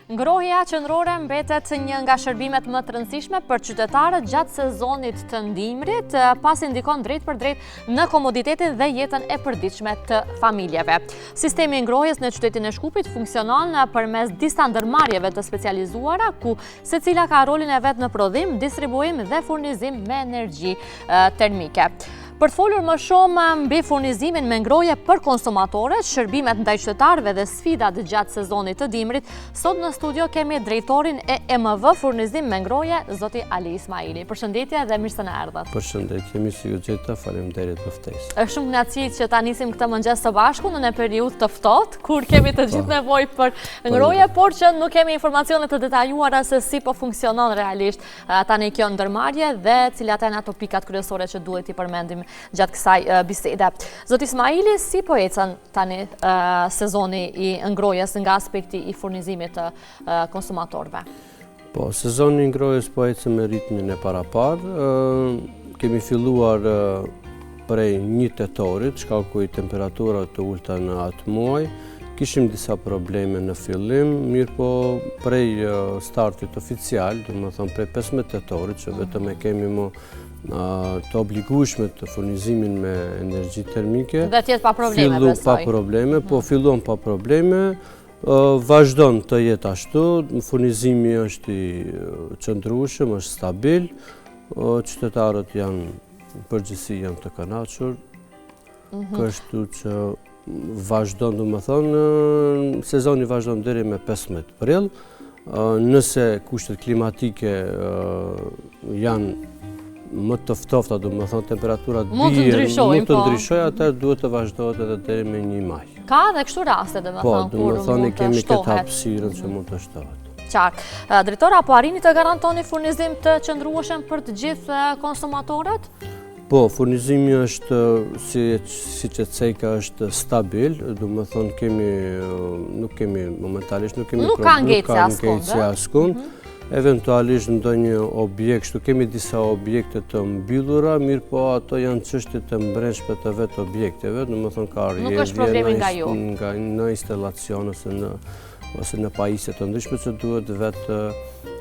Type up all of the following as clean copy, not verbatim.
Ngrohja qendrore mbetet një nga shërbimet më të rëndësishme për qytetarët gjatë sezonit të dimrit, pasi ndikon drejt për drejt në komoditetin dhe jetën e përditshme të familjeve. Sistemi i ngrohjes në qytetin e Shkupit funksionon përmes disa ndërmarrjeve të specializuara, ku secila ka rolin e vet në prodhim, distribuim dhe furnizim me energji termike. Për të folur më shumë mbi furnizimin me ngrohje për konsumatorët, shërbimet ndaj qytetarëve dhe sfidat gjatë sezonit të dimrit, sot në studio kemi drejtorin e EMV Furnizim me ngrohje, zoti Ali Ismaili. Përshëndetje dhe mirë se na erdhët. Përshëndetje, mirë se ju gjeta, faleminderit për ftesë. Është shumë kënaqësi që ta nisim këtë mëngjes së bashku në një periudhë të ftohtë, kur kemi të gjithë nevojë për ngrohje, por që nuk kemi informacione të detajuara se si po funksionon realisht tani kjo ndërmarrje dhe cilat janë ato pikat kryesore që duhet i përmendim gjatë kësaj bisede. Zoti Ismaili, si po ecën tani sezoni i ngrohjes nga aspekti i furnizimit të konsumatorëve? Po, sezoni i ngrohjes po ecën me ritmin e paraparë. Kemi filluar prej 1 tetorit, shkallku i temperatura të ulta në atë muaj. Kishim disa probleme në fillim, mirë po prej startit oficial, do më thonë prej 15 tetorit, që vetëm e kemi më të obligueshme të furnizimin me energji termike. Dhe tjetë pa probleme, besoj. Pa probleme, po fillon pa probleme, vazhdon të jetë ashtu, furnizimi është i qëndrueshëm, është stabil, qytetarët janë përgjithësi janë të kënaqur, kështu që vazhdon, do më thonë, sezoni vazhdon deri me 15 prill. Nëse kushtet klimatike janë më të ftofta, do më thonë, temperaturat mund të ndryshojë, atëherë duhet të vazhdohet edhe deri me 1 maj. Ka dhe kështu raste, do më thonë, kur mund të shtohet. Po, do më thonë, kemi këtë hapësirën që mund të shtohet. Qartë. Drejtora, po arrini të garantoni furnizim të qëndrueshëm për të gjithë konsumatorët? Po, furnizimi është, si që cejka, është stabil, do më thonë, nuk kemi momentalisht, nuk ka ngecje askund. Eventualisht ndonjë objekt, shtu kemi disa objekte të mbyllura, mirë po ato janë çështje të mbrëmshme të vetë objekteve, do më thonë ka rrjedhje në instalacion ose në pajisje të ndryshme që duhet vetë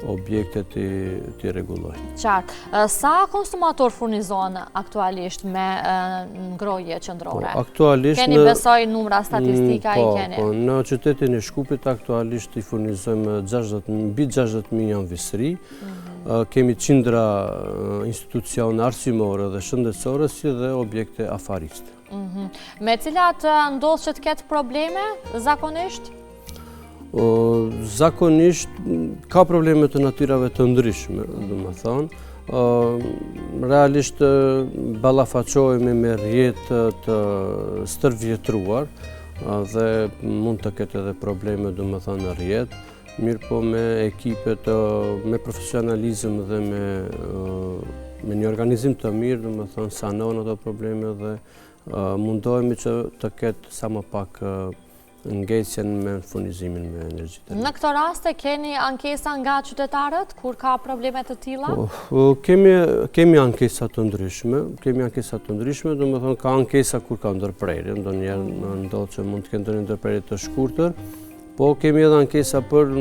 objektet të rregullojnë. Qartë. Sa konsumator furnizohen aktualisht me ngrohje qendrore? Keni besoj numra statistika i keni? Po, në qytetin e Shkupit aktualisht i furnizojmë mbi 60.000 anëvisëri. Kemi qindra institucione arsimore dhe shëndetësore si dhe objekte afariste. Me cilat ndodh që të ketë probleme zakonisht? Zakonisht ka probleme të natyrave të ndryshme, do më thonë. Realisht ballafaqohemi me rrjetë të stërvjetruar dhe mund të ketë edhe probleme, do më thonë, në rrjetë. Mirë po me ekipet, me profesionalizëm dhe me një organizim të mirë, do më thonë, sanon ato probleme dhe mundohemi që të ketë sa më pak ngecjen me furnizimin me energji termike. Në këto raste keni ankesa nga qytetarët kur ka probleme të tilla? Kemi ankesa të ndryshme, do më thonë ka ankesa kur ka ndërprerje, ndonjëherë ndodh që mund të kenë ndonjë ndërprerje të shkurtër, po kemi edhe ankesa për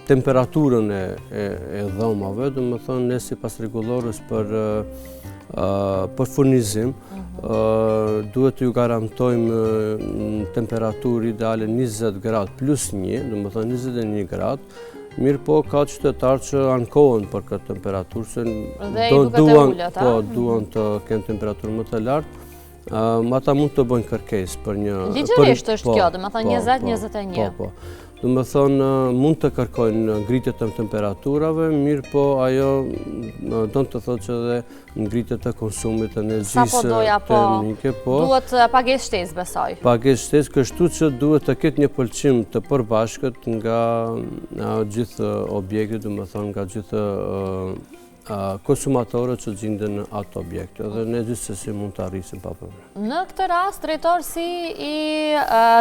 temperaturën e dhomave, do më thonë ne sipas rregullorës për furnizim, duhet ju garantojmë temperaturë ideale 20 gradë plus 1, do më thonë 21 gradë, mirë po ka qytetarë që ankohen për këtë temperaturë, se duan të kenë temperaturë më të lartë, ata mund të bëjnë kërkesë për një... Ligjërisht është kjo, do më thonë 20-21. Do më thonë, mund të kërkojnë ngritje të temperaturave, mirë po ajo do të thotë që dhe ngritje të konsumit të energjisë termike. Duhet pagesë shtesë, besoj. Pagesë shtesë, kështu që duhet të ketë një pëlqim të përbashkët nga gjithë objektet, do më thonë, nga gjithë konsumatorët që gjenden në atë objekte dhe ne gjithsesi mund të arrisim pa problem. Në këtë rast, drejtor, si i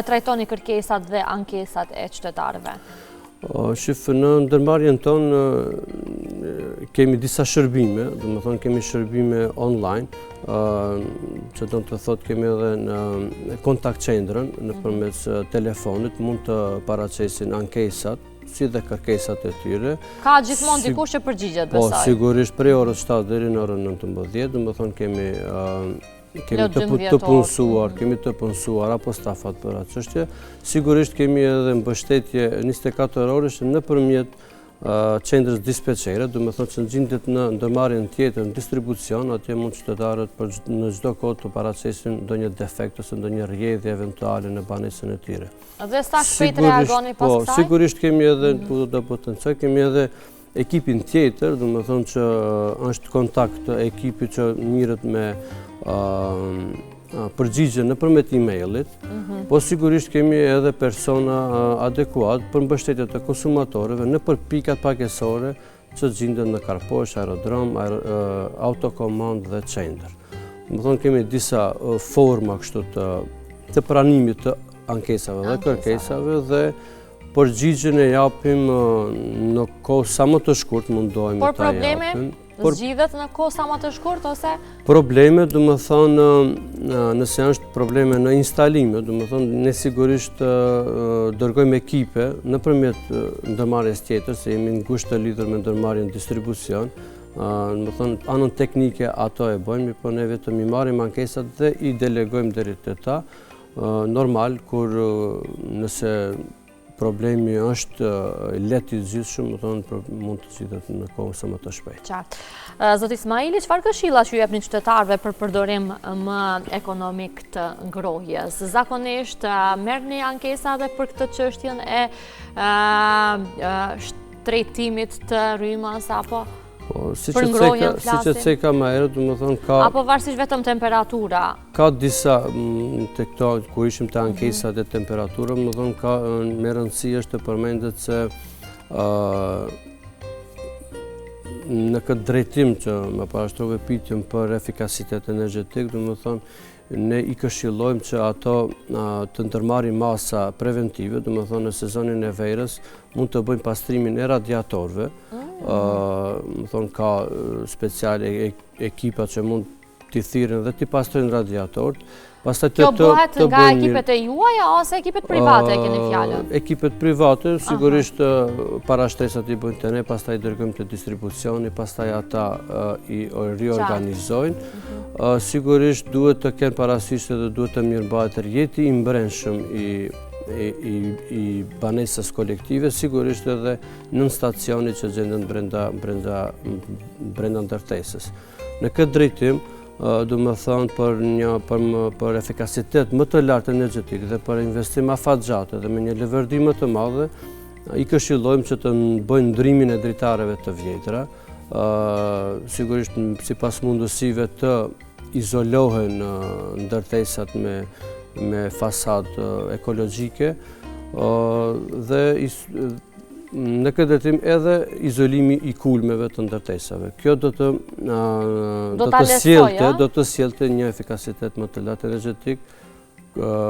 trajtoni kërkesat dhe ankesat e qytetarëve? Shifë, në ndërmarrjen tonë kemi disa shërbime, do më thonë kemi shërbime online, që do të thotë kemi edhe në kontakt qendrën nëpërmes telefonit, mund të paraqesin ankesat, si dhe kërkesat e tyre. Ka gjithmonë dikush që përgjigjet, besoj. Po, sigurisht prej orës 7 deri në orën 19, do të thonë kemi të punësuar apo stafat për atë çështje. Sigurisht kemi edhe mbështetje 24 orësh nëpërmjet qendrës dispečere, do të thotë që gjindet në ndërmarrjen tjetër në distribucion, atje mund qytetarët në çdo kohë të paraqesin ndonjë defekt ose ndonjë rrjedhje eventuale në banesën e tyre. Dhe sa shpejt reagoni pas kësaj? Po, sigurisht kemi edhe, do potencoj, kemi edhe ekipin tjetër, do të thonë që është kontakt ekipi që mirët me përgjigje nëpërmjet e-mailit, po sigurisht kemi edhe persona adekuat për mbështetje të konsumatorëve nëpër pikat pagesore që gjenden në karposh, aerodrom, autokomand dhe qendër. Do të thonë kemi disa forma kështu të pranimit të ankesave dhe kërkesave dhe përgjigjen e japim në kohë sa më të shkurt mundohemi ta japim. Zgjidhet në kohë sa më të shkurt ose? Probleme, do të thonë, nëse është probleme në instalime, do të thonë, ne sigurisht dërgojmë ekipe nëpërmjet ndërmarrjes tjetër, se jemi ngushtë të lidhur me ndërmarrjen distribucion. Do të thonë, anën teknike ato e bëjmë, por ne vetëm i marrim ankesat dhe i delegojmë deri te ta. Normal, kur nëse problemi është lehtë i zgjidhshëm, do të thonë mund të zgjidhet në kohë sa më të shpejtë. Qartë. Zoti Ismaili, çfarë këshilla që ju jepni qytetarëve për përdorim më ekonomik të ngrohjes? Zakonisht merrni ankesa edhe për këtë çështjen e shtrejtimit të rrymës apo për ngrohjen flasim? Siç e theka më herët, do të thonë ka apo varësisht vetëm temperatura? Ka disa te këto kur ishim te ankesat e temperaturës, do të thonë ka me rëndësi është të përmendet se në këtë drejtim që më parashtrove pyetjen për efikasitet energjetik, do të thonë ne i këshillojmë që ato të ndërmarrin masa preventive, do të thonë në sezonin e verës mund të bëjmë pastrimin e radiatorëve. Do thonë ka speciale ekipa që mund t'i thirrën dhe t'i pastrojnë radiatorët. Kjo bëhet nga ekipet e juaja ose ekipet private, keni fjalën? Ekipet private, sigurisht para shtresat i bëjnë të ne, pastaj dërgojmë të distribucioni, pastaj ata i riorganizojnë. Sigurisht duhet të kenë parasysh dhe duhet të mirëmbahet rrjeti i mbrëmshëm i banesës kolektive, sigurisht edhe në stacionit që gjenden brenda ndërtesës. Në këtë drejtim, do më thonë për efikasitet më të lartë energjetik dhe për investim afatgjate dhe me një lëvërdim më të madhe, i këshillojmë që të bëjnë ndrimin e dritareve të vjetra, sigurisht sipas mundësive të izolohen ndërtesat me fasadë ekologjike dhe në këtë drejtim edhe izolimi i kulmeve të ndërtesave. Kjo do të sjellte një efikasitet më të lartë energjetik,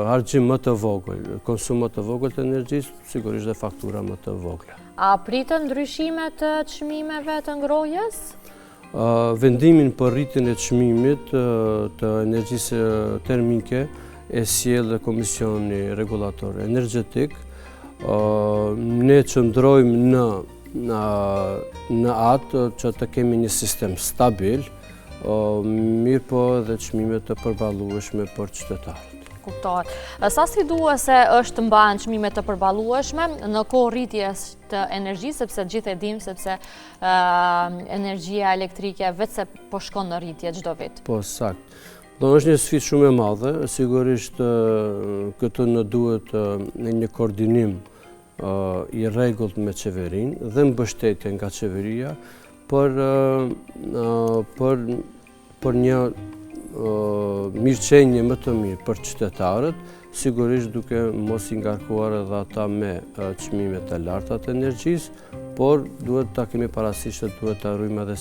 harxhim më të vogël, konsum më të vogël të energjisë, sigurisht dhe faktura më të vogla. A pritën ndryshime të çmimeve të ngrohjes? Vendimin për rritjen e çmimit të energjisë termike e sjell Komisioni Rregullator Energjetik. Ne qëndrojmë në atë që të kemi një sistem stabil, mirë po edhe çmime të përballueshme për qytetarët. Kuptohet. Sa sfiduese është mbahen çmime të përballueshme në kohë rritjes të energjisë, sepse gjithë e dimë sepse energjia elektrike vetëse po shkon në rritje çdo vit. Po, sakt. Është një sfidë shumë e madhe, sigurisht këtë në duhet një koordinim i rregullt me qeverinë dhe mbështetje nga qeveria për një mirëqenie më të mirë për qytetarët, sigurisht duke mos i ngarkuar edhe ata me çmime të larta të energjisë, por duhet ta kemi parasysh se duhet ta rrujmë edhe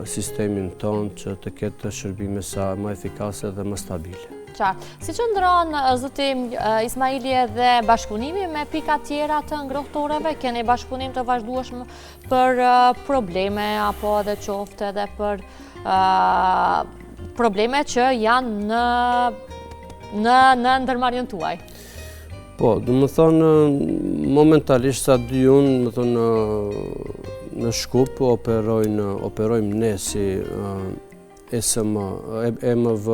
sistemin tonë që të ketë shërbime sa më efikase dhe më stabile. Qartë. Si qëndron zoti Ismaili edhe bashkëpunimi me pika tjera të ngrohtoreve? Keni bashkëpunim të vazhdueshëm për probleme apo edhe qoftë edhe për probleme që janë në ndërmarrjen tuaj? Po, du më thonë, momentalisht sa dy unë, më thonë, në Shkup operojmë ne si EMV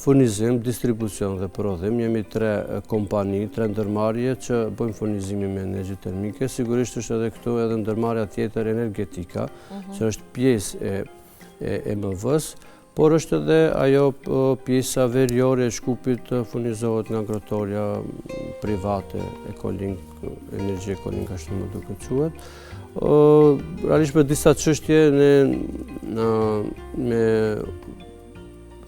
furnizim, distribucion dhe prodhim. Jemi 3 kompani, 3 ndërmarrje që bëjmë furnizimi me energji termike. Sigurisht është edhe këtu edhe ndërmarrja tjetër energetika, që është pjesë e EMV-s, por është edhe ajo pjesa veriore e Shkupit furnizohet nga ngrohtorja private, Ekolink, energji Ekolink ashtu më duket quhet. Realisht për disa çështje me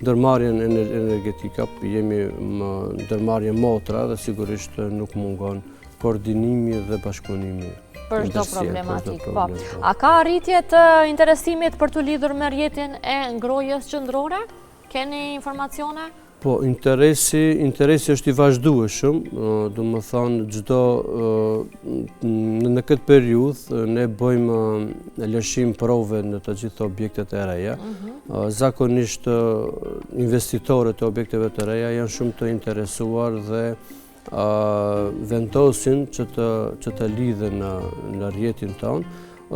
ndërmarrjen energetika jemi në ndërmarrje motra dhe sigurisht nuk mungon koordinimi dhe bashkëpunimi. Për çdo problematik, po. A ka arritje të interesimit për të lidhur me rrjetin e ngrohjes qendrore? Keni informacione? Po, interesi është i vazhdueshëm, do të thonë në këtë periudhë ne bëjmë lëshim prove në të gjitha objektet e reja. Zakonisht investitorët e objekteve të reja janë shumë të interesuar dhe vendosin që të lidhen në rrjetin tonë.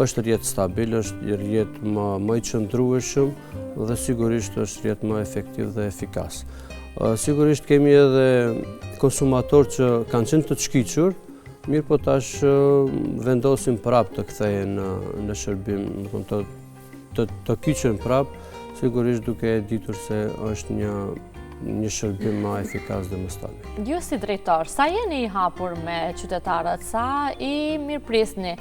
Është rrjet stabil, është rrjet më i qëndrueshëm dhe sigurisht është rrjet më efektiv dhe efikas. Sigurisht kemi edhe konsumatorë që kanë qenë të çkiqur, mirë po tash vendosin prapë të kthehen në shërbim, të kyqen prapë, sigurisht duke e ditur se është një shërbim më efikas dhe më stabil. Ju si drejtor, sa jeni i hapur me qytetarët, sa i mirëprisni,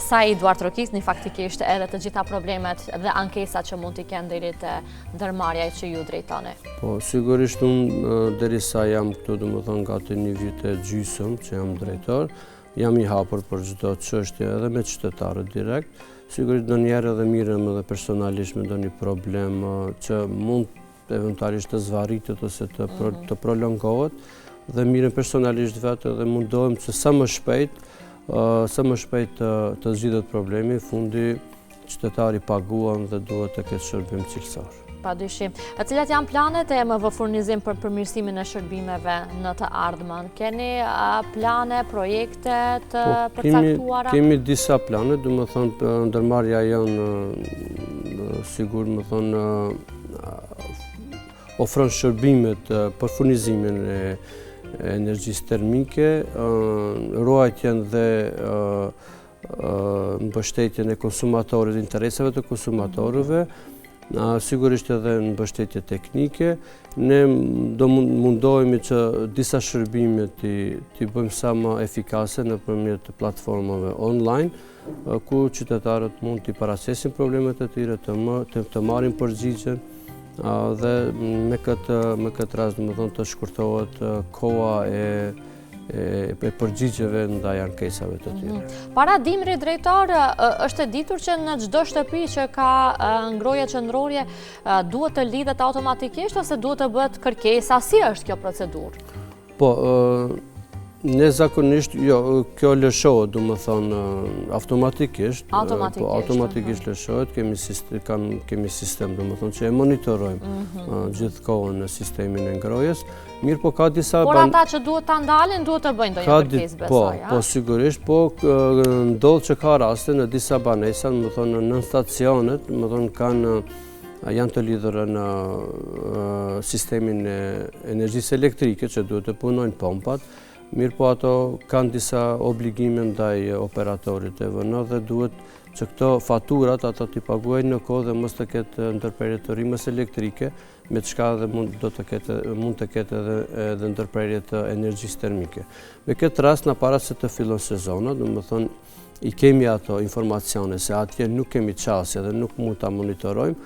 sa i duart rokisni faktikisht edhe të gjitha problemet dhe ankesat që mund t'i kenë deri te ndërmarrja që ju drejtoni? Po, sigurisht unë derisa jam këtu, domethënë gati 1 vit e gjysmë që jam drejtor, jam i hapur për çdo çështje edhe me qytetarët direkt. Sigurisht ndonjëherë edhe mirëm edhe personalisht me ndonjë problem që mund eventualisht të zvaritet ose të prolongohet dhe mirëm personalisht vetë dhe mundohem që sa më shpejt të zgjidhet problemi, fundi qytetari paguan dhe duhet të ketë shërbim cilësor. Padyshim. Cilat janë planet e EMV furnizim për përmirësimin e shërbimeve në të ardhmen? Keni plane, projekte të përcaktuara? Kemi disa plane, do të thonë ndërmarrja janë sigur, do të thonë ofron shërbimet për furnizimin e energjisë termike, ruajtjen dhe mbështetjen e konsumatorëve, interesave të konsumatorëve, sigurisht edhe në mbështetje teknike. Ne do mundohemi që disa shërbime t'i bëjmë sa më efikase nëpërmjet platformave online, ku qytetarët mund t'i paracesin problemet e tyre, të marrin përgjigjen, dhe me këtë rast të shkurtohet koha e përgjigjeve ndaj ankesave të tyre. Para dimri drejtor, është e ditur që në çdo shtëpi që ka ngrohje qendrore duhet të lidhet automatikisht ose duhet të bëhet kërkesa? Si është kjo procedurë? Po, ne zakonisht, jo, kjo lëshohet, du më thonë, automatikisht. Automatikisht lëshohet, kemi sistem, du më thonë, që e monitorojmë gjithë kohën në sistemin e ngrohjes. Mirë po ka disa... Por ata që duhet të ndalin, duhet të bëjnë do një kërkesë besoj, Po, sigurisht, po ndodhë që ka raste në disa banesa, më thonë, në stacionet, më thonë, janë të lidhur në sistemin e energjisë elektrike, që duhet të punojnë pompat. Mirë po ato kanë disa obligime ndaj operatorit e vënë dhe duhet që këto faturat ata t'i paguajnë në kohë dhe mos të ketë ndërprerje të rrimës elektrike, me çka dhe mund të ketë edhe ndërprerje të energjisë termike. Me këtë rast, në para se të fillon sezona, do të thonë, i kemi ato informacione se atje nuk kemi qasje dhe nuk mund ta monitorojmë,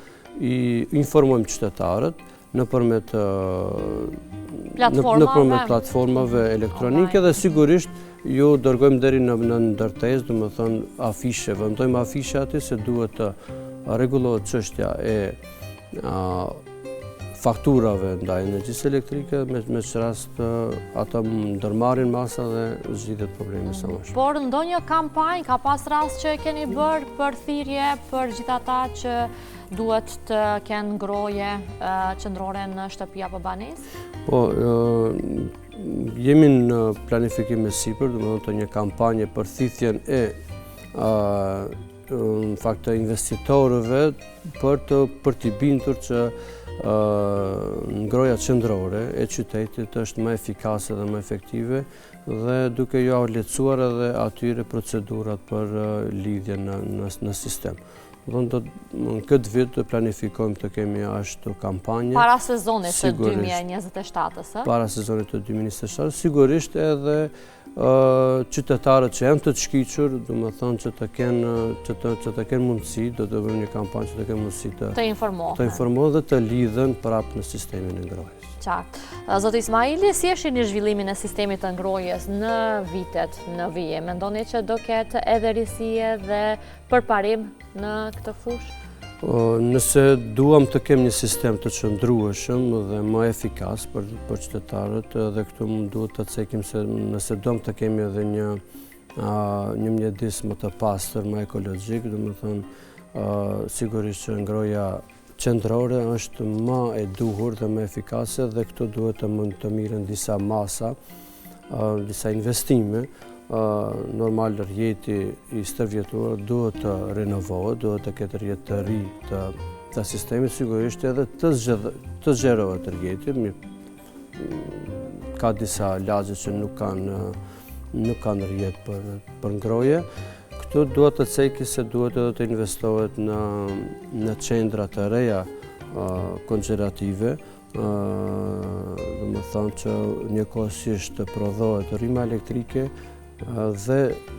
i informojmë qytetarët nëpërmjet platformave elektronike dhe sigurisht ju dërgojmë deri në ndërtesë, do të thonë afishe, vendojmë afishe aty se duhet të rregullohet çështja e fakturave ndaj energjisë elektrike, me që rast ata ndërmarrin masa dhe zgjidhet problemi sa më shumë. Por ndonjë kampanjë ka pas rast që keni bërë për thirrje për gjithë ata që duhet të kenë ngroje qendrore në shtëpi apo banesë? Po, jemi në planifikim e sipër, domethënë të një kampanje për thithjen e në fakt të investitorëve për t'i bindur që ngroja qendrore e qytetit është më efikase dhe më efektive dhe duke ju lehtësuar edhe atyre procedurat për lidhje në sistem. Në këtë vit të planifikojmë të kemi ashtu kampanje. Para sezonit të 2027-ës? Para sezonit të 2027, sigurisht edhe qytetarët që janë të shkiqur, do më thonë që të kenë mundësi, do të bëjmë një kampanje që të kenë mundësi të informohen dhe të lidhen prapë në sistemin e ngrojes. Qartë. Zoti Ismaili, si është një zhvillimin e sistemit të ngrojes në vitet në vije? Mendoni që do ketë edhe risie dhe përparim në këtë fushë? Nëse duam të kem një sistem të qëndrueshëm dhe më efikas për qytetarët, dhe këtu më duhet të cekim se nëse duam të kemi edhe një mjedis më të pastër, më ekologjik, do më thënë sigurisht që ngroja qendrore është më e duhur dhe më efikase dhe këtu duhet të miren disa masa, disa investime. Normal rjeti i stërvjetuar duhet të renovohet, duhet të ketë rjet të ri të sistemit, sigurisht edhe të zgjerohet rjeti. Ka disa lagje që nuk kanë rjet për ngroje. Këtu duhet të ceki se duhet edhe të investohet në qendra të reja kongjerative, dhe më thonë që njëkohësisht të prodhohet rryma elektrike dhe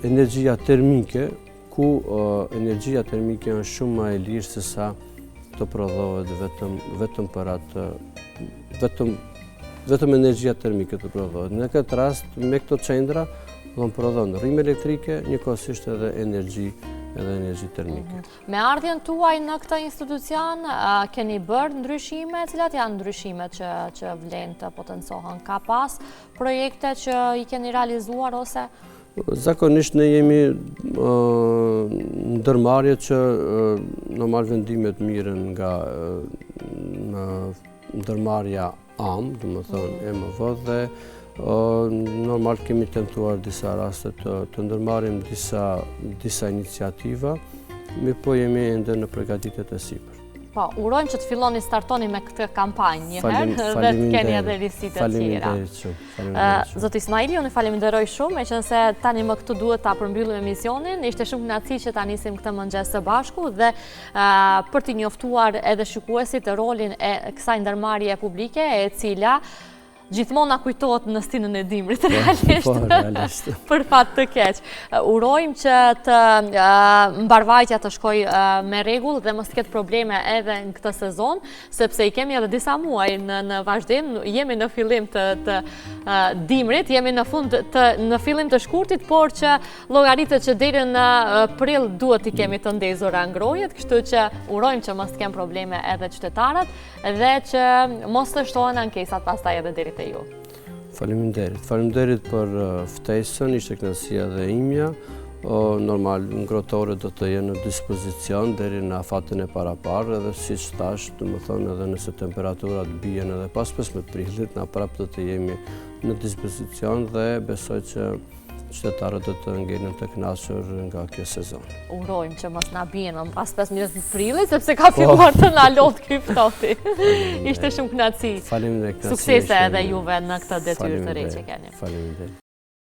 energjia termike, ku energjia termike është shumë më e lirë se sa të prodhohet vetëm për atë, vetëm energjia termike të prodhohet. Në këtë rast, me këto qendra, do prodhon rrymë elektrike, njëkohësisht edhe energji termike. Me ardhjen tuaj në këtë institucion, keni bërë ndryshime, cilat janë ndryshimet që vlen të potencohen? Ka pas projekte që i keni realizuar ose? Zakonisht ne jemi ndërmarrje që normal vendimet miren nga ndërmarrja AM, do të thonë MV, dhe normal kemi tentuar disa raste të ndërmarrim disa iniciativa, po jemi ende në përgatitjet e sipër. Po, urojmë që të filloni startoni me këtë kampanjë njëherë dhe të keni edhe risit e tjera. Zoti Ismaili, unë faleminderoj shumë, e qënë se tani më këtu duhet ta përmbyllim emisionin, ishte shumë kënaqësi që ta nisim këtë mëngjes së bashku dhe për t'i njoftuar edhe shikuesit rolin e kësaj ndërmarrje publike e cila gjithmonë na kujtohet në stinën e dimrit, realisht, për fat të keq. Urojmë që të mbarvajtja të shkoj me rregull dhe mos ketë probleme edhe në këtë sezon, sepse i kemi edhe disa muaj në vazhdim, jemi në fillim të dimrit, jemi në fillim të shkurtit, por që llogaritet që deri në prill duhet i kemi të ndezura ngrojet, kështu që urojmë që mos të kemë probleme edhe qytetarët dhe që mos të shtohen ankesat pastaj edhe deri te ju. Faleminderit për ftesën, ishte kënaqësia dhe imja. Normal, ngrotorët do të jenë në dispozicion deri në afatën e paraparë, edhe siç thash, do të thonë edhe nëse temperaturat bien edhe pas 15 prillit, na prapë do të jemi në dispozicion dhe besoj që qytetarët do të ngelen të kënaqur nga kjo sezon. Urojmë që mos na bien pas 15 prillit, sepse ka filluar të na lot ky ftohti. Ishte shumë kënaqësi. Faleminderit. Suksese edhe juve në këtë detyrë të re që keni. Faleminderit.